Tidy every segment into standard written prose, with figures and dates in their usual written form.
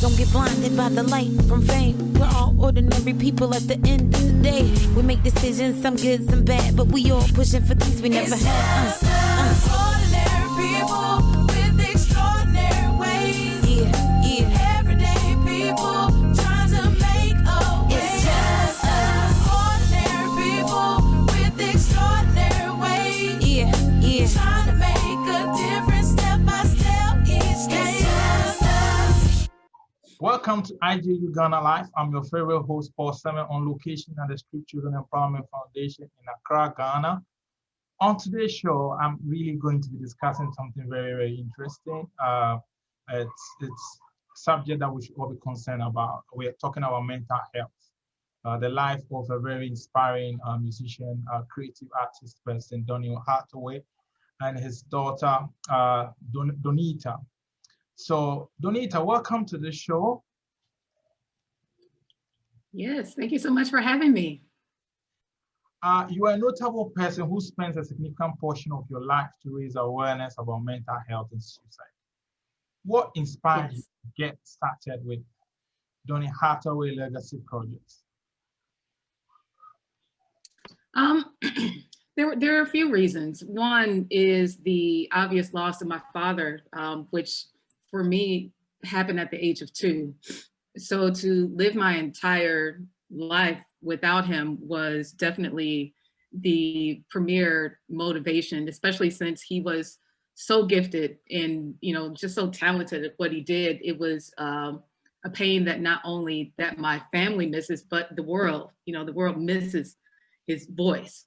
Don't get blinded by the light from fame. We're all ordinary people at the end of the day. We make decisions, some good, some bad, but we all pushing for things we never had. Ordinary people with extraordinary ways. Yeah. Everyday people trying to make a way. It's just us. Ordinary people with extraordinary ways. Yeah. Trying to make a difference step by step each day. It's just us. Welcome to IJU Ghana Live. I'm your favorite host, Paul Semeh, on location at the Street Children Empowerment Foundation in Accra, Ghana. On today's show, I'm really going to be discussing something very, very interesting. It's a subject that we should all be concerned about. We're talking about mental health, the life of a very inspiring musician, creative artist person, Donnita Hathaway, and his daughter, Donnita. So, Donnita, welcome to the show. Yes, thank you so much for having me. You are a notable person who spends a significant portion of your life to raise awareness about mental health and suicide. What inspired you to get started with Donnita Hathaway Legacy Projects? There are a few reasons. One is the obvious loss of my father, which for me happened at the age of 2. So to live my entire life without him was definitely the premier motivation, especially since he was so gifted and, just so talented at what he did. It was a pain that not only that my family misses, but the world misses his voice.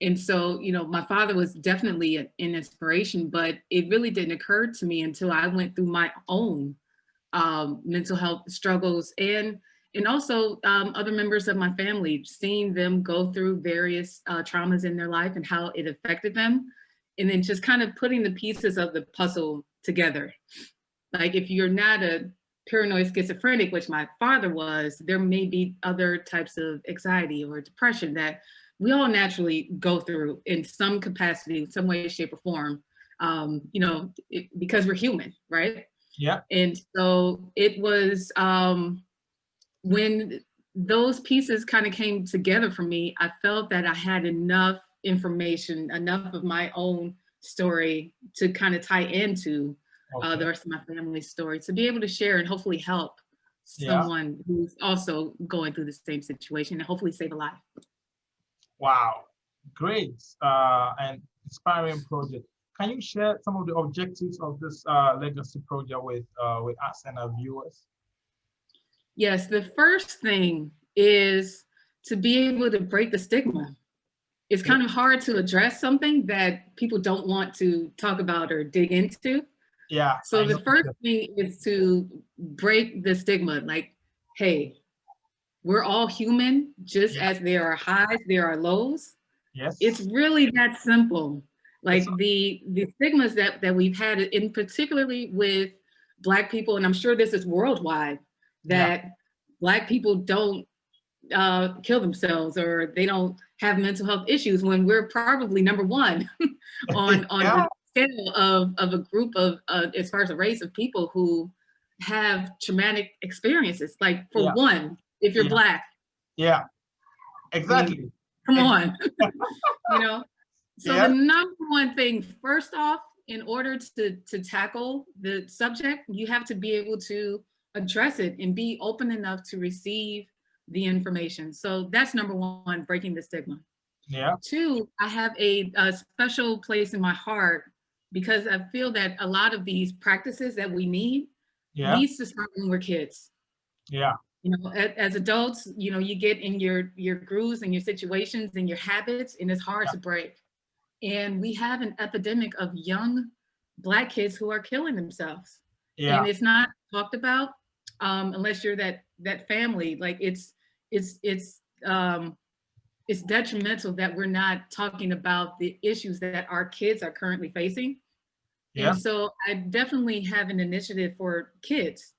And so, my father was definitely an inspiration, but it really didn't occur to me until I went through my own mental health struggles and also other members of my family, seeing them go through various traumas in their life and how it affected them. And then just kind of putting the pieces of the puzzle together. Like if you're not a paranoid schizophrenic, which my father was, there may be other types of anxiety or depression that we all naturally go through in some capacity, some way, shape, or form, because we're human, right? Yeah. And so it was when those pieces kind of came together for me, I felt that I had enough information, enough of my own story to kind of tie into the rest of my family's story, to be able to share and hopefully help someone who's also going through the same situation and hopefully save a life. Wow, great and inspiring project. Can you share some of the objectives of this legacy project with us and our viewers? Yes, the first thing is to be able to break the stigma. It's kind of hard to address something that people don't want to talk about or dig into. Yeah. So the first thing is to break the stigma. Like, hey, we're all human, just as there are highs, there are lows. Yes. It's really that simple. Like the stigmas that we've had, in particularly with Black people, and I'm sure this is worldwide, that Black people don't kill themselves or they don't have mental health issues when we're probably number one on the scale of a group of, as far as a race of people who have traumatic experiences. Like for one, if you're Black. Yeah, exactly. Come on, So the number one thing, first off, in order to tackle the subject, you have to be able to address it and be open enough to receive the information. So that's number one, breaking the stigma. Yeah. 2, I have a special place in my heart because I feel that a lot of these practices that we need needs to start when we're kids. Yeah. As adults, you get in your grooves and your situations and your habits, and it's hard to break. And we have an epidemic of young Black kids who are killing themselves. Yeah. And it's not talked about unless you're that family. Like it's detrimental that we're not talking about the issues that our kids are currently facing. Yeah. And so I definitely have an initiative for kids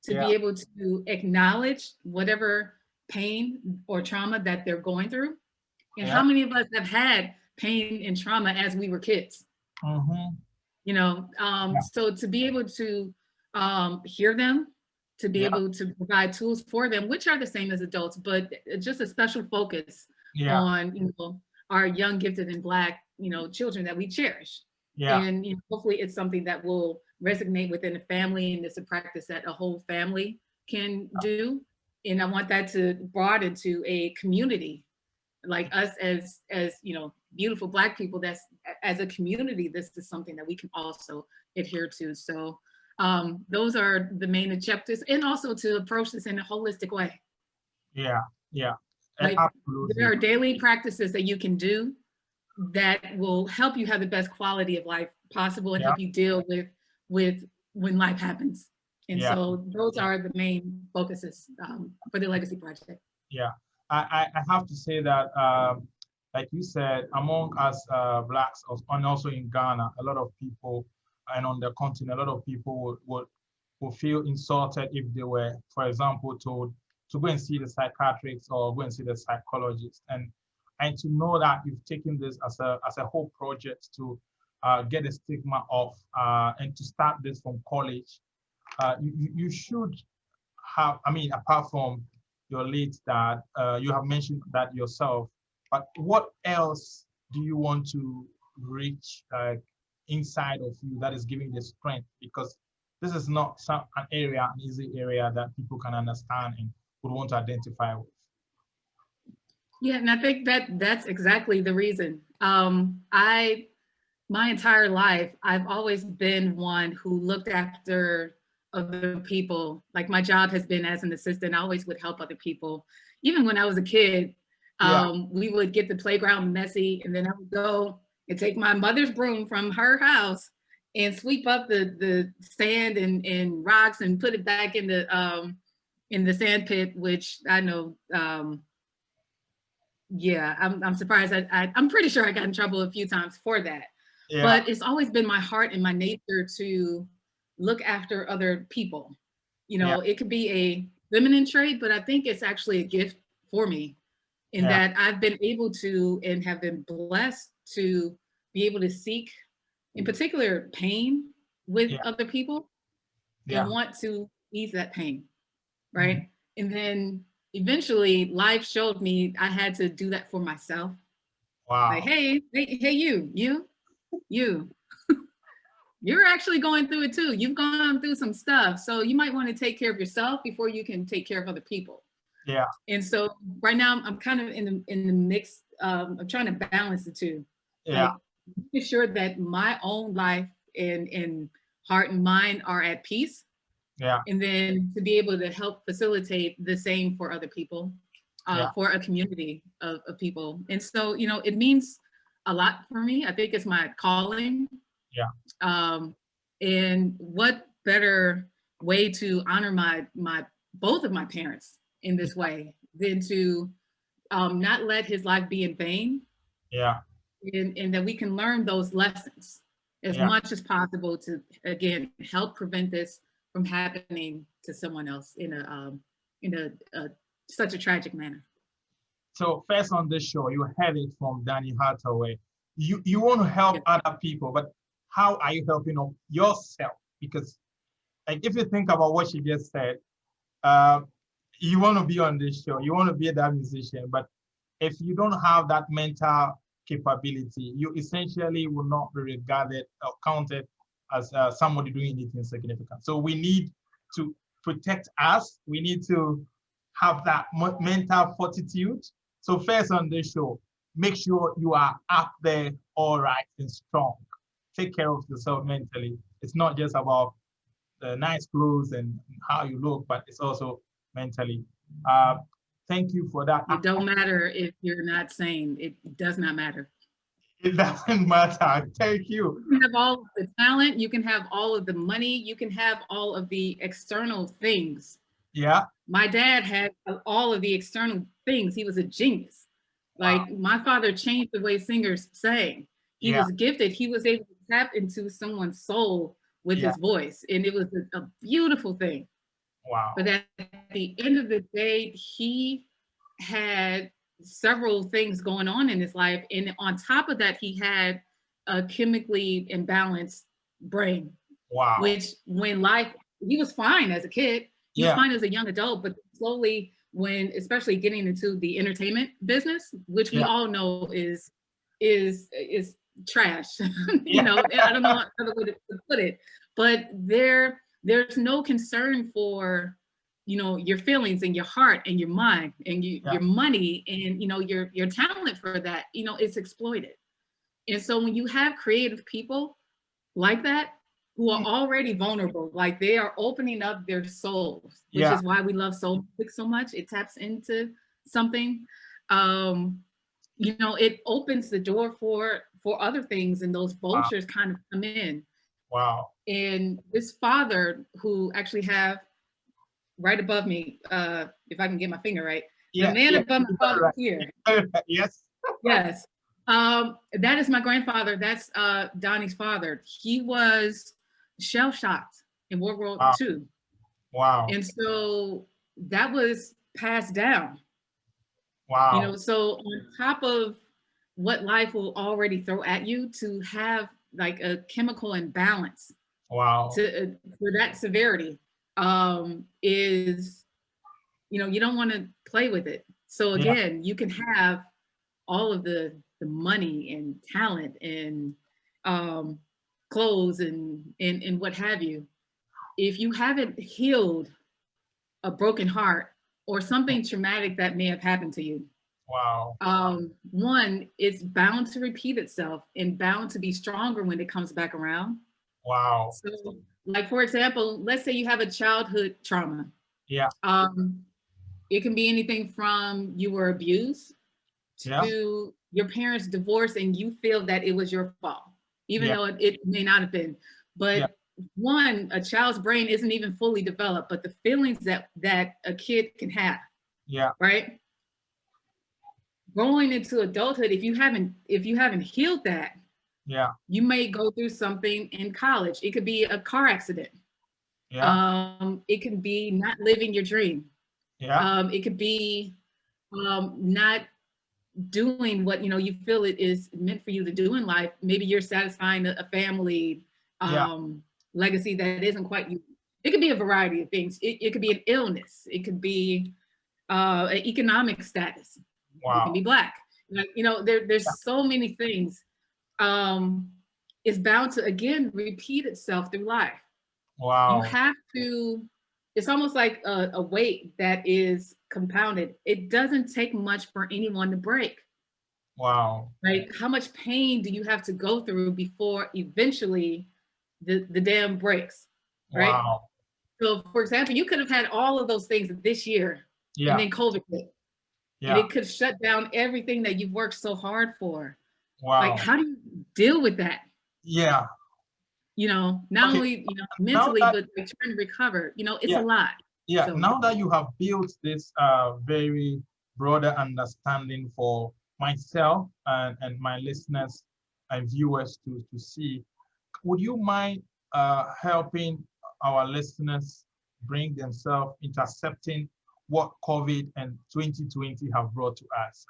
to be able to acknowledge whatever pain or trauma that they're going through. And how many of us have had pain and trauma as we were kids? Mm-hmm. So to be able to hear them, to be able to provide tools for them, which are the same as adults, but just a special focus on, our young, gifted, and Black, children that we cherish. And hopefully it's something that will resonate within a family, and it's a practice that a whole family can do. And I want that to broaden to a community, like us as beautiful Black people. That's, as a community, this is something that we can also adhere to. So those are the main objectives, and also to approach this in a holistic way. Like, absolutely. There are daily practices that you can do that will help you have the best quality of life possible, and help you deal with when life happens. And so those are the main focuses for the Legacy Project. I have to say that, like you said, among us Blacks, and also in Ghana, a lot of people, and on the continent, a lot of people would feel insulted if they were, for example, told to go and see the psychiatrist or go and see the psychologist, and to know that you've taken this as a whole project to get the stigma off, and to start this from college. You should have, apart from your late dad, you have mentioned that yourself, but what else do you want to reach inside of you that is giving the strength? Because this is not an easy area that people can understand and would want to identify with. Yeah, and I think that's exactly the reason. My entire life, I've always been one who looked after other people. Like, my job has been as an assistant. I always would help other people. Even when I was a kid, we would get the playground messy, and then I would go and take my mother's broom from her house and sweep up the sand and rocks and put it back in the sand pit, which I know, I'm surprised. I'm pretty sure I got in trouble a few times for that. But it's always been my heart and my nature to look after other people. It could be a feminine trait, but I think it's actually a gift for me, in that I've been able to, and have been blessed to be able to seek, in particular, pain with other people, and want to ease that pain, right? And then eventually life showed me I had to do that for myself. Like, hey, you, you're actually going through it too. You've gone through some stuff. So you might want to take care of yourself before you can take care of other people. And so right now I'm kind of in the mix of trying to balance the two. Like, making sure that my own life and heart and mind are at peace. And then to be able to help facilitate the same for other people, for a community of people. And so, it means a lot for me. I think it's my calling. And what better way to honor both of my parents in this way than to not let his life be in vain. And that we can learn those lessons as much as possible to, again, help prevent this from happening to someone else in such a tragic manner. So first on this show, you heard it from Donnita Hathaway. You want to help other people, but how are you helping yourself? Because, like, if you think about what she just said, you want to be on this show, you want to be that musician, but if you don't have that mental capability, you essentially will not be regarded or counted as somebody doing anything significant. So we need to protect us. We need to have that mental fortitude. So first on this show, make sure you are up there all right and strong. Take care of yourself mentally. It's not just about the nice clothes and how you look, but it's also mentally. Thank you for that. It don't matter if you're not sane. It does not matter. It doesn't matter. Thank you. You can have all of the talent. You can have all of the money. You can have all of the external things. My dad had all of the external things. He was a genius. Like, my father changed the way singers sang. He was gifted. He was able to tap into someone's soul with his voice. And it was a beautiful thing. But at the end of the day, he had several things going on in his life. And on top of that, he had a chemically imbalanced brain. Which, when he was fine as a kid. you Yeah. find as a young adult, but slowly when, especially getting into the entertainment business, which we Yeah. all know is trash. You Yeah. know, I don't know another way to put it, but there's no concern for, you know, your feelings and your heart and your mind and Yeah. your money and, you know, your talent for that, you know, it's exploited. And so when you have creative people like that who are already vulnerable, like they are opening up their souls, which Yeah. is why we love soul music so much. It taps into something. You know, it opens the door for other things, and those Wow. vultures kind of come in. Wow. And this father who actually have right above me, if I can get my finger right, the Yeah. man Yeah. above my father Right. here. Yes. Yes. That is my grandfather. That's Donny's father. He was shell shocked in World War Wow. II. Wow. And so that was passed down, Wow. you know, so on top of what life will already throw at you, to have like a chemical imbalance Wow. to for that severity is, you know, you don't want to play with it. So Yeah. again, you can have all of the money and talent and clothes and what have you. If you haven't healed a broken heart or something traumatic that may have happened to you, Wow. one, it's bound to repeat itself and bound to be stronger when it comes back around. Wow. So, like for example, let's say you have a childhood trauma. Yeah. It can be anything from you were abused Yeah. to your parents divorced and you feel that it was your fault, even Yeah. though it may not have been. But Yeah. one, a child's brain isn't even fully developed, but the feelings that a kid can have, Yeah. right? Going into adulthood, if you haven't healed that, Yeah. you may go through something in college. It could be a car accident. Yeah. It can be not living your dream. Yeah. It could be not doing what, you know, you feel it is meant for you to do in life. Maybe you're satisfying a family Yeah. legacy that isn't quite you. It could be a variety of things. It could be an illness. It could be an economic status. You can Wow. be Black. Like, you know, Yeah. there's so many things. It's bound to, again, repeat itself through life. You Wow. have to, it's almost like a weight that is compounded. It doesn't take much for anyone to break. Wow. Like, how much pain do you have to go through before eventually the dam breaks, right? Wow. So for example, you could have had all of those things this year and Yeah. then COVID hit. And Yeah. it could shut down everything that you've worked so hard for. Like, Wow. how do you deal with that? Yeah. You know, not Okay. only, you know, Now mentally, that, but like trying to recover. You know, it's yeah. a lot. Yeah. So Now that you have built this very broader understanding for myself and my listeners and viewers to see, would you mind helping our listeners bring themselves intercepting what COVID and 2020 have brought to us?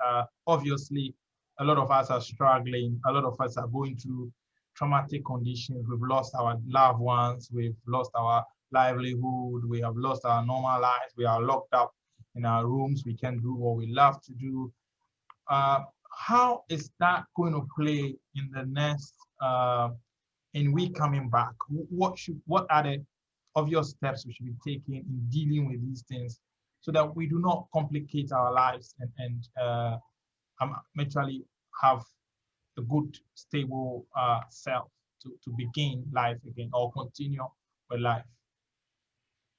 Obviously, a lot of us are struggling. A lot of us are going through traumatic conditions. We've lost our loved ones. We've lost our livelihood. We have lost our normal lives. We are locked up in our rooms. We can't do what we love to do. How is that going to play in the next in week coming back? What are the obvious steps we should be taking in dealing with these things so that we do not complicate our lives and eventually have a good, stable self to begin life again or continue with life?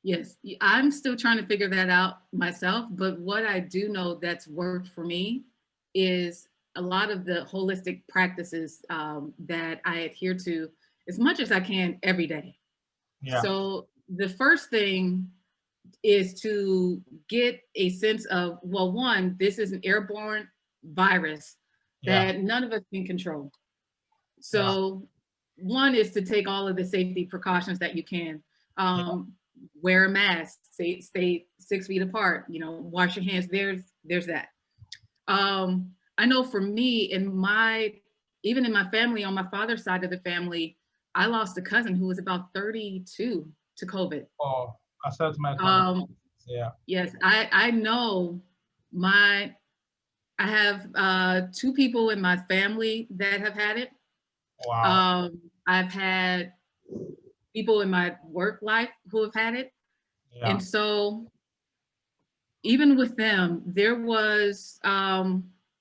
yes, I'm still trying to figure that out myself. But what I do know that's worked for me is a lot of the holistic practices that I adhere to as much as I can every day. Yeah. So the first thing is to get a sense of, well, one, this is an airborne virus Yeah. that none of us can control. Yeah. So one is to take all of the safety precautions that you can. Wear a mask, stay 6 feet apart, you know, wash your hands. There's that. I know for me, even in my family, on my father's side of the family, I lost a cousin who was about 32 to COVID. Oh, I said to my yeah. Yes, I know I have 2 people in my family that have had it. Wow. I've had people in my work life who have had it. Yeah. And so even with them, there was,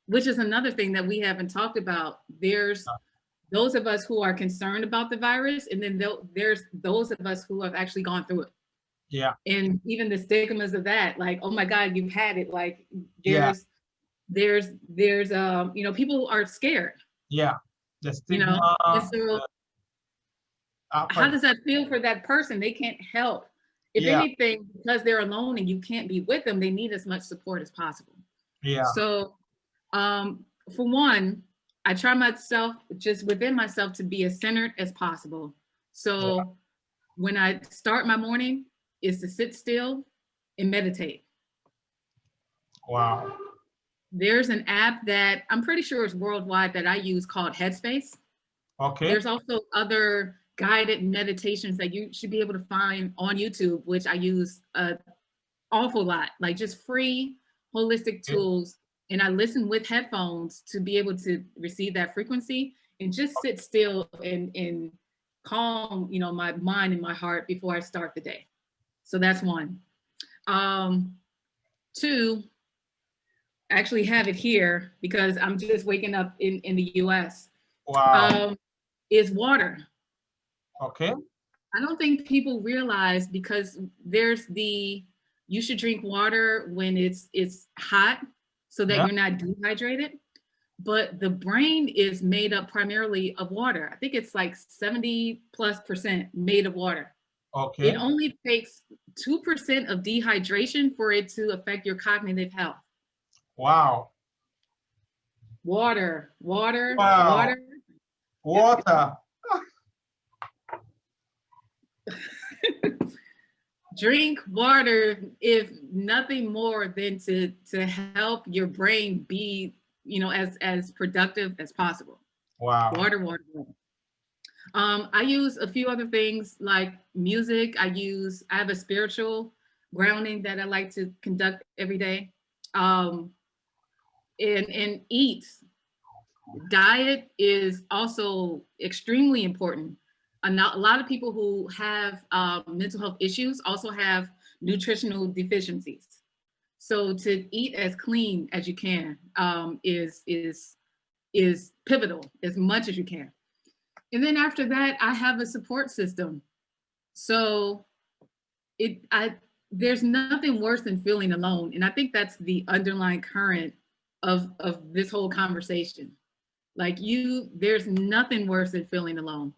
which is another thing that we haven't talked about. There's those of us who are concerned about the virus, and then there's those of us who have actually gone through it. Yeah. And even the stigmas of that, like, oh my God, you've had it. Like there's you know, people are scared. Yeah. The stigma. You know, and so how does that feel for that person? They can't help. If anything, because they're alone and you can't be with them, they need as much support as possible. Yeah. So for one, I try myself, just within myself, to be as centered as possible. So when I start my morning, is to sit still and meditate. Wow. There's an app that I'm pretty sure is worldwide that I use called Headspace. Okay. There's also other guided meditations that you should be able to find on YouTube, which I use an awful lot, like just free holistic tools. And I listen with headphones to be able to receive that frequency and just sit still and calm, you know, my mind and my heart before I start the day. So that's one. 2, I actually have it here because I'm just waking up in the US. Wow. Is water. Okay. I don't think people realize, because there's you should drink water when it's hot so that you're not dehydrated. But the brain is made up primarily of water. I think it's like 70+% made of water. Okay. It only takes 2% of dehydration for it to affect your cognitive health. Wow. Water. Wow. Water. Drink water, if nothing more than to help your brain be, you know, as productive as possible. Wow. Water. I use a few other things like music. I have a spiritual grounding that I like to conduct every day. And eat. Diet is also extremely important. A lot of people who have mental health issues also have nutritional deficiencies. So to eat as clean as you can is pivotal, as much as you can. And then after that, I have a support system. So there's nothing worse than feeling alone. And I think that's the underlying current of this whole conversation. Like there's nothing worse than feeling alone.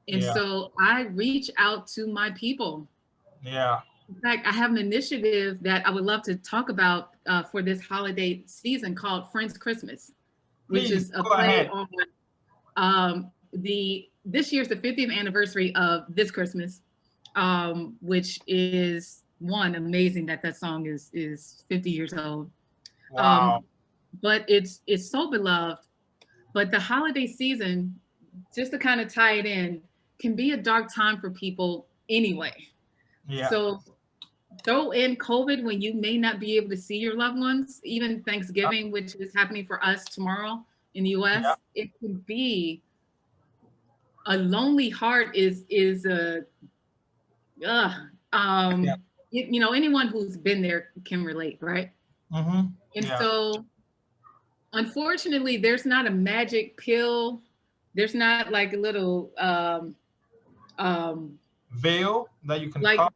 And so I reach out to my people. Yeah. In fact, I have an initiative that I would love to talk about for this holiday season called Friends Christmas, which is a play on this year's the 50th anniversary of This Christmas, which is amazing that song is 50 years old. Wow. But it's so beloved. But the holiday season, just to kind of tie it in, can be a dark time for people anyway. Yeah. So throw in COVID when you may not be able to see your loved ones, even Thanksgiving, which is happening for us tomorrow in the US. It can be a lonely heart you know, anyone who's been there can relate, right? Mm-hmm. And so unfortunately, there's not a magic pill. There's not like a little veil that you can but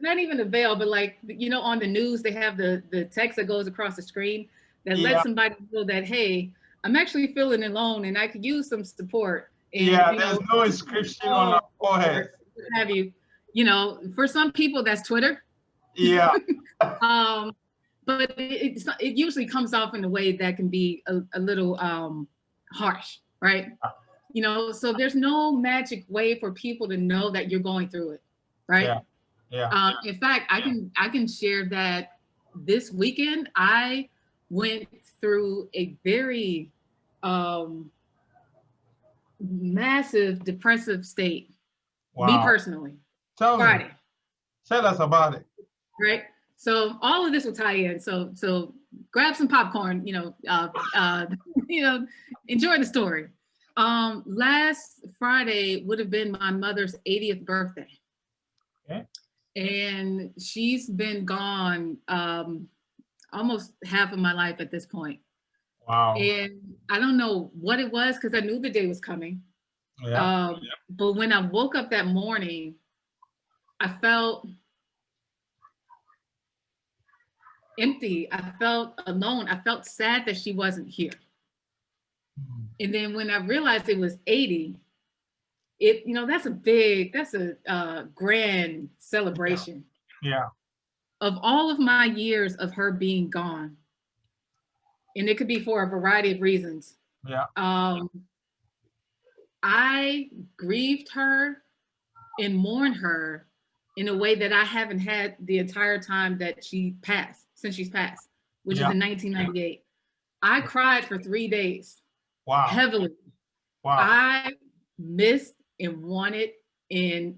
not even a veil, but like, you know, on the news they have the text that goes across the screen that lets somebody know that, hey, I'm actually feeling alone and I could use some support. And, there's no inscription on our forehead. Have you know, for some people that's Twitter. Yeah. But it usually comes off in a way that can be a little harsh, right? You know, so there's no magic way for people to know that you're going through it, right? In fact, I can share that this weekend I went through a very massive depressive state. Me personally. Tell Friday. me. Tell us about it. Right. So all of this will tie in. So grab some popcorn, enjoy the story. Last Friday would have been my mother's 80th birthday. Okay. And she's been gone almost half of my life at this point. Wow. And I don't know what it was because I knew the day was coming. Yeah. But when I woke up that morning, I felt empty. I felt alone. I felt sad that she wasn't here. And then when I realized it was 80, that's a grand celebration. Yeah. Of all of my years of her being gone, and it could be for a variety of reasons. Yeah. I grieved her and mourned her in a way that I haven't had the entire time that since she's passed, which is in 1998. I cried for 3 days. Wow. Heavily. Wow. I missed and wanted and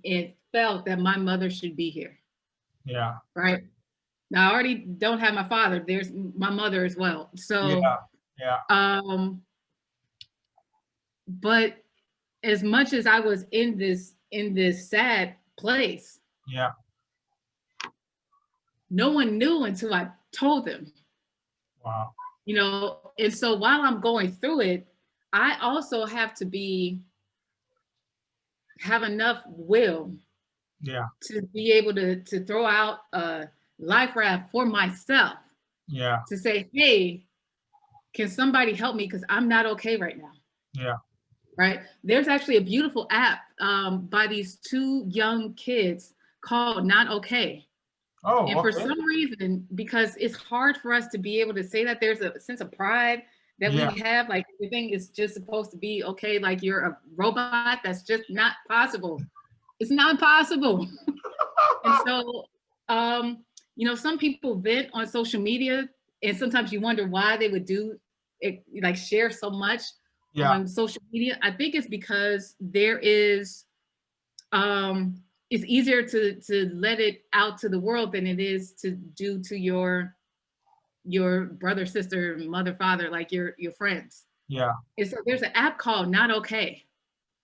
felt that my mother should be here. Yeah. Right. Now I already don't have my father. There's my mother as well. So but as much as I was in this sad place, no one knew until I told them. Wow. And so while I'm going through it, I also have to have enough will to be able to throw out a life raft for myself. Yeah. To say, hey, can somebody help me? Because I'm not okay right now. Yeah. Right. There's actually a beautiful app by these 2 young kids called Not Okay. Oh, and for some reason, because it's hard for us to be able to say that, there's a sense of pride that we have, like everything is just supposed to be okay, like you're a robot. That's just not possible. It's not possible. And so, some people vent on social media, and sometimes you wonder why they would do it, like share so much on social media. I think it's because there is, it's easier to let it out to the world than it is to do to your brother, sister, mother, father, like your friends. Yeah. And so there's an app called Not Okay.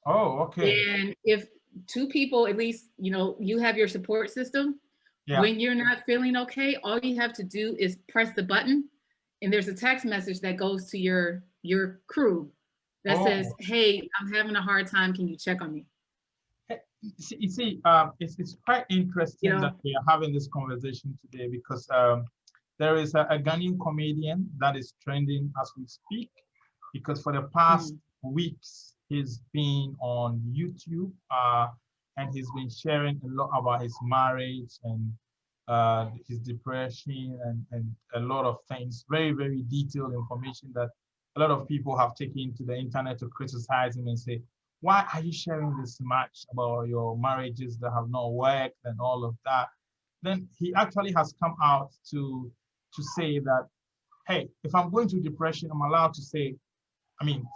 Oh, okay. And if 2 people, at least, you have your support system. When you're not feeling okay, all you have to do is press the button, and there's a text message that goes to your crew that says, hey, I'm having a hard time. Can you check on me? You see, it's quite interesting that we are having this conversation today because there is a Ghanaian comedian that is trending as we speak, because for the past weeks he's been on YouTube and he's been sharing a lot about his marriage and his depression and a lot of things, very, very detailed information that a lot of people have taken to the internet to criticize him and say, why are you sharing this much about your marriages that have not worked and all of that? Then he actually has come out to say that, hey, if I'm going through depression, I'm allowed to say,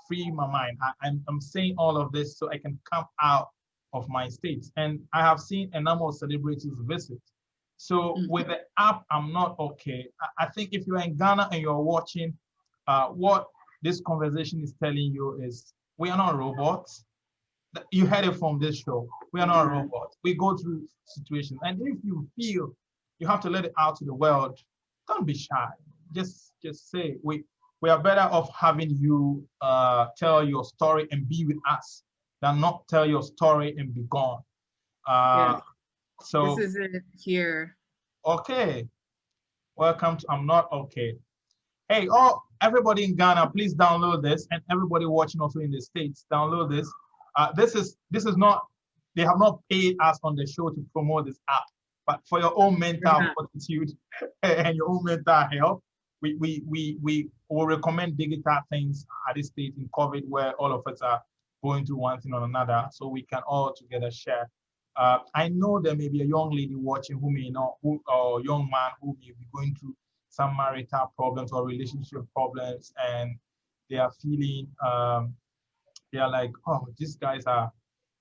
free my mind. I'm saying all of this so I can come out of my state. And I have seen a number of celebrities visit. So with the app, I'm Not Okay. I think if you're in Ghana and you're watching, what this conversation is telling you is we are not robots. You heard it from this show. We are not robots. We go through situations. And if you feel you have to let it out to the world, don't be shy. Just say, we are better off having you tell your story and be with us than not tell your story and be gone. So this is it here. Okay. Welcome to I'm Not Okay. Hey, everybody in Ghana, please download this, and everybody watching also in the States, download this. This is not, they have not paid us on the show to promote this app, but for your own mental fortitude and your own mental health, we will recommend digital things at this stage in COVID, where all of us are going through one thing or another, so we can all together share. I know there may be a young lady watching who may not, or young man who may be going through some marital problems or relationship problems, and they are feeling, they are like, oh, these guys are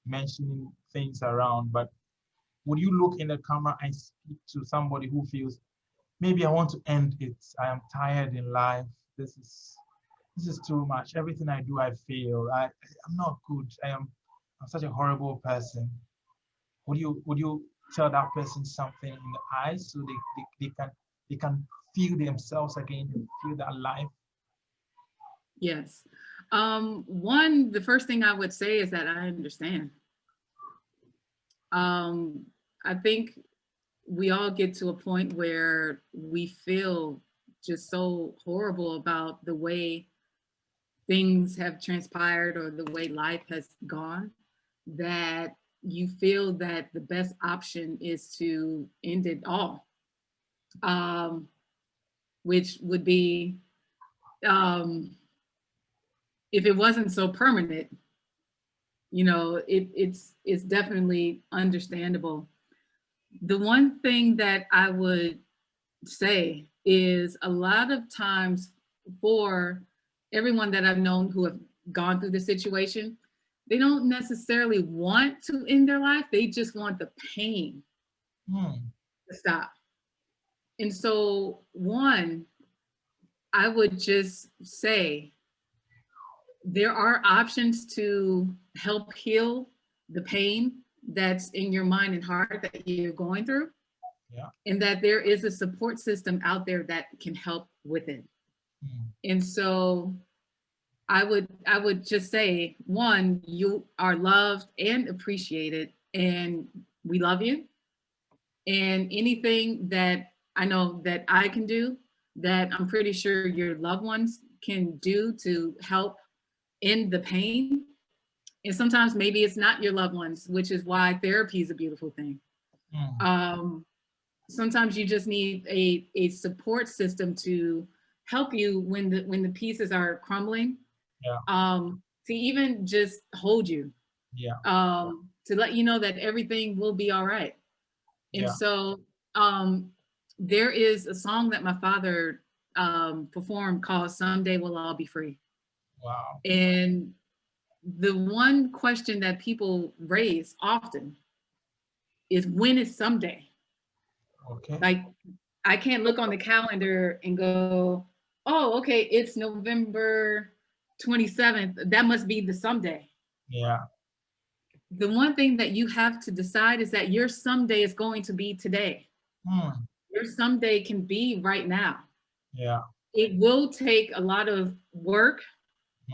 mentioning things around, but would you look in the camera and speak to somebody who feels, maybe I want to end it. I am tired in life. This is too much. Everything I do, I fail. I'm not good. I'm such a horrible person. Would you tell that person something in the eyes so they can feel themselves again and feel that life? Yes. The first thing I would say is that I understand. I think we all get to a point where we feel just so horrible about the way things have transpired or the way life has gone, that you feel that the best option is to end it all, which would be, if it wasn't so permanent, it's definitely understandable. The one thing that I would say is a lot of times for everyone that I've known who have gone through the situation, they don't necessarily want to end their life. They just want the pain to stop. And so I would just say there are options to help heal the pain that's in your mind and heart that you're going through. Yeah. And that there is a support system out there that can help with it. And so I would just say, one, you are loved and appreciated, and we love you. And anything that I know that I can do, that I'm pretty sure your loved ones can do to help end the pain. And sometimes maybe it's not your loved ones, which is why therapy is a beautiful thing. Sometimes you just need a support system to help you when the pieces are crumbling. Yeah. To even just hold you. Yeah. To let you know that everything will be all right. And so there is a song that my father performed called "Someday We'll All Be Free." Wow. And the one question that people raise often is, when is someday? Okay. Like, I can't look on the calendar and go, oh, okay, it's November 27th. That must be the someday. Yeah. The one thing that you have to decide is that your someday is going to be today. Your someday can be right now. Yeah. It will take a lot of work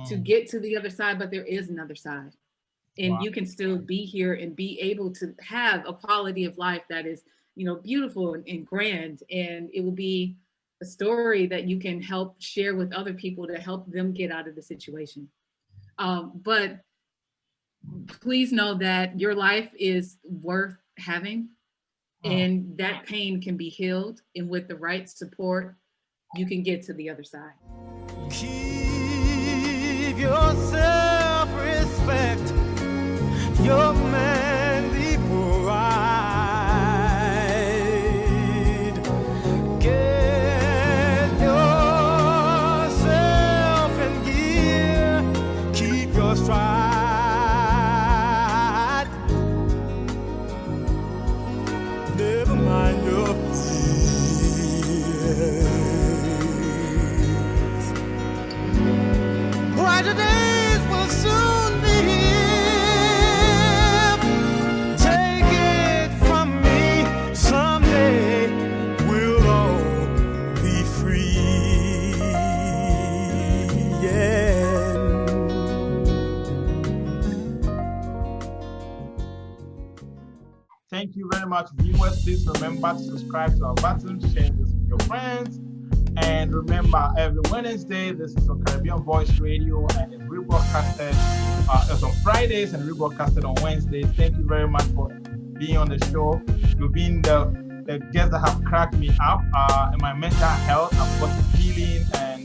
to get to the other side, but there is another side. And you can still be here and be able to have a quality of life that is, beautiful and grand. And it will be a story that you can help share with other people to help them get out of the situation. But please know that your life is worth having, and that pain can be healed. And with the right support, you can get to the other side. Keep your self-respect, your manly pride. Get yourself in gear, keep your stride. Never mind your fears. Brighter days will soon be here. Take it from me, someday we'll all be free. Yeah. Thank you very much, viewers. Please remember to subscribe to our button, share this with your friends. And remember, every Wednesday, this is on Caribbean Voice Radio, and it's rebroadcasted. It's on Fridays and rebroadcasted on Wednesdays. Thank you very much for being on the show. You've been the guests that have cracked me up in my mental health. I've got healing and